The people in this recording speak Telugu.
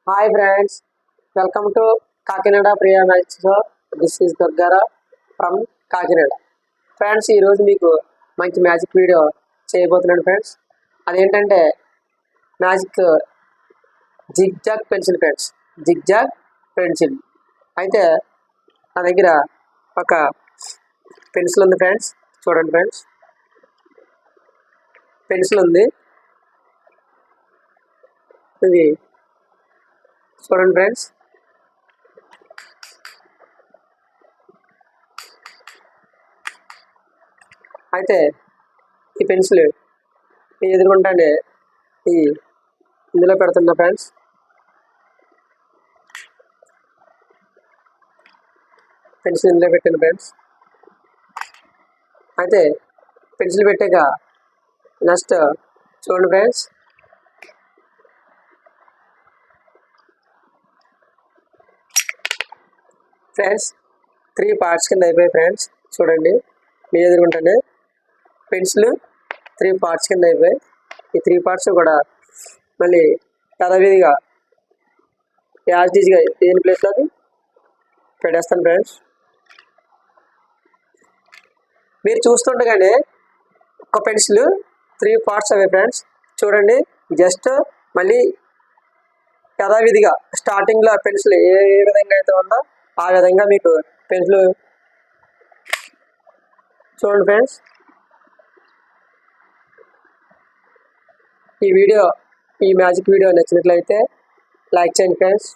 Hi friends, welcome to Kakinada Priya magic show. This is దుర్గారా ఫ్రమ్ కాకినాడ. ఫ్రెండ్స్, ఈరోజు మీకు మంచి మ్యాజిక్ వీడియో చేయబోతున్నాను ఫ్రెండ్స్. అదేంటంటే magic zig zag pencil friends. Zig zag pencil అయితే నా దగ్గర ఒక పెన్సిల్ ఉంది ఫ్రెండ్స్. చూడండి ఫ్రెండ్స్, పెన్సిల్ ఉంది. ఇది చూడండి ఫ్రెండ్స్, అయితే ఈ పెన్సిల్ ఎదుర్కొంటానే ఈ ఇందులో పెడుతున్నా ఫ్రెండ్స్. పెన్సిల్ ఇందులో పెట్టాను ఫ్రెండ్స్. అయితే పెన్సిల్ పెట్టాక నెక్స్ట్ చూడండి ఫ్రెండ్స్, ఫ్రెండ్స్ 3 పార్ట్స్ కింద అయిపోయాయి ఫ్రెండ్స్. చూడండి, మీ ఎదుర్కొంటానే పెన్సిల్ 3 పార్ట్స్ కింద అయిపోయాయి. ఈ 3 పార్ట్స్ కూడా మళ్ళీ యథావిధిగా యాజ్టీజ్గా దేని ప్లేస్లో అది పెట్టేస్తాను ఫ్రెండ్స్. మీరు చూస్తుండగానే ఒక పెన్సిల్ 3 పార్ట్స్ అవే ఫ్రెండ్స్. చూడండి, జస్ట్ మళ్ళీ యథావిధిగా స్టార్టింగ్లో పెన్సిల్ ఏ విధంగా అయితే ఉందో ఆ విధంగా మీకు పెన్సిల్ చూడండి ఫ్రెండ్స్. ఈ మ్యాజిక్ వీడియో నచ్చినట్లయితే లైక్ చేయండి ఫ్రెండ్స్.